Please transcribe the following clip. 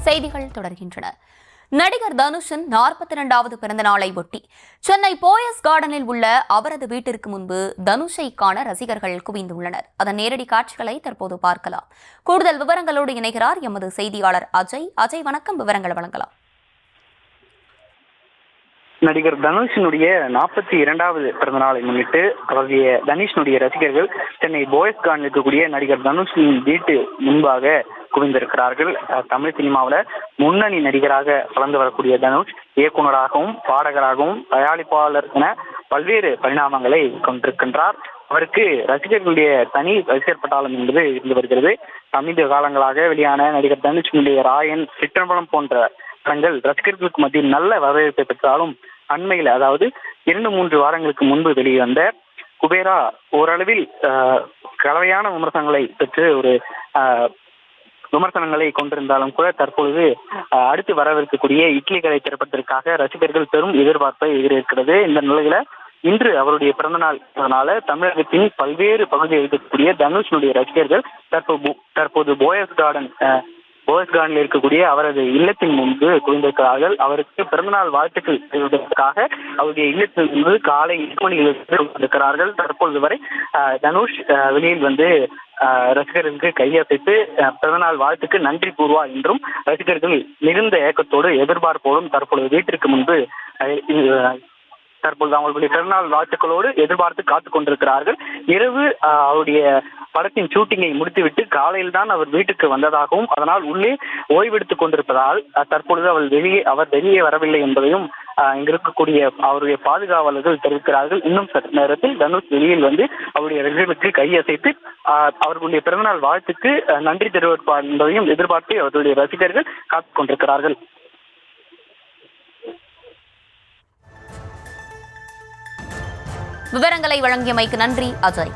செய்திகள் தொடர்கின்றன. நடிகர் தனுஷின் 42வது பிறந்த நாளை ஒட்டி சென்னை போயஸ் கார்டனில் உள்ள அவரது வீட்டிற்கு முன்பு தனுஷை காண ரசிகர்கள் குவிந்துள்ளனர். அதன் நேரடி காட்சிகளை தற்போது பார்க்கலாம். கூடுதல் விவரங்களோடு இணைகிறார் எமது செய்தியாளர் அஜய். அஜய், வணக்கம். விவரங்களை வழங்கலாம். நடிகர் தனுஷினுடைய 42வது பிறந்த நாளை முன்னிட்டு அவருடைய தனுஷினுடைய ரசிகர்கள் சென்னை போயஸ் கார்டன் இருக்கக்கூடிய நடிகர் தனுஷின் வீட்டு முன்பாக குவிந்திருக்கிறார்கள். தமிழ் சினிமாவில் முன்னணி நடிகராக வளர்ந்து வரக்கூடிய தனுஷ் இயக்குநராகவும் பாடகராகவும் தயாரிப்பாளர் என பல்வேறு பரிணாமங்களை கொண்டிருக்கின்றார். அவருக்கு ரசிகர்களுடைய தனி ரசிகர் பட்டாளம் என்பது இருந்து வருகிறது. சமீப காலங்களாக வெளியான நடிகர் தனுஷினுடைய ராயன், சிற்றம்பலம் போன்ற படங்கள் ரசிகர்களுக்கு மத்தியில் நல்ல வரவேற்பை பெற்றாலும் அண்மையில், அதாவது 2-3 வாரங்களுக்கு முன்பு வெளிவந்த குபேரா ஓரளவில் கலவையான விமர்சனங்களை பெற்று விமர்சனங்களை கொண்டிருந்தாலும் கூட தற்பொழுது அடுத்து வரவிருக்கக்கூடிய இட்லி கடை திரைப்படத்திற்காக ரசிகர்கள் பெரும் எதிர்பார்ப்பை எதிர்க்கிறது. இந்த நிலையில இன்று அவருடைய பிறந்தநாள் தமிழகத்தின் பல்வேறு பகுதியில் இருக்கக்கூடிய தனுஷினுடைய ரசிகர்கள் தற்போது போயஸ் கார்டனில் இருக்கக்கூடிய அவரது இல்லத்தின் முன்பு குவிந்திருக்கிறார்கள். அவருக்கு பிறந்தநாள் வாழ்த்துக்கள் தெரிவிப்பதற்காக அவருடைய இல்லத்தின் முன்பு காலை 8 மணிக்கு இருக்கிறார்கள். தற்பொழுது வரை தனுஷ் வெளியில் வந்து ரசிகர்களுக்கு கையசைத்து பிறந்தநாள் வாழ்த்துக்கு நன்றி கூறுவார் என்றும் ரசிகர்கள் மிகுந்த ஏக்கத்தோடு எதிர்பார்ப்போடும் தற்பொழுது வீட்டிற்கு முன்பு தற்பொழுது அவர்களுடைய பிறந்தநாள் வாழ்த்துக்களோடு எதிர்பார்த்து காத்துக் கொண்டிருக்கிறார்கள். இரவு அவருடைய படத்தின் ஷூட்டிங்கை முடித்துவிட்டு காலையில் தான் அவர் வீட்டுக்கு வந்ததாகவும், அதனால் உள்ளே ஓய்வெடுத்துக் கொண்டிருப்பதால் தற்பொழுது அவர் வெளியே வரவில்லை என்பதையும் இங்கு இருக்கக்கூடிய அவருடைய பாதுகாவலர்கள் தெரிவிக்கிறார்கள். இன்னும் சற்று நேரத்தில் தனுஷ் வெளியில் வந்து அவருடைய ரசிகர்களுக்கு கையசைத்து அவர்களுடைய பிறந்தநாள் வாழ்த்துக்கு நன்றி தெரிவிப்பார் என்பதையும் எதிர்பார்த்து அவர்களுடைய ரசிகர்கள் காத்துக் கொண்டிருக்கிறார்கள். விவரங்களை வழங்கியமைக்கு நன்றி அஜய்.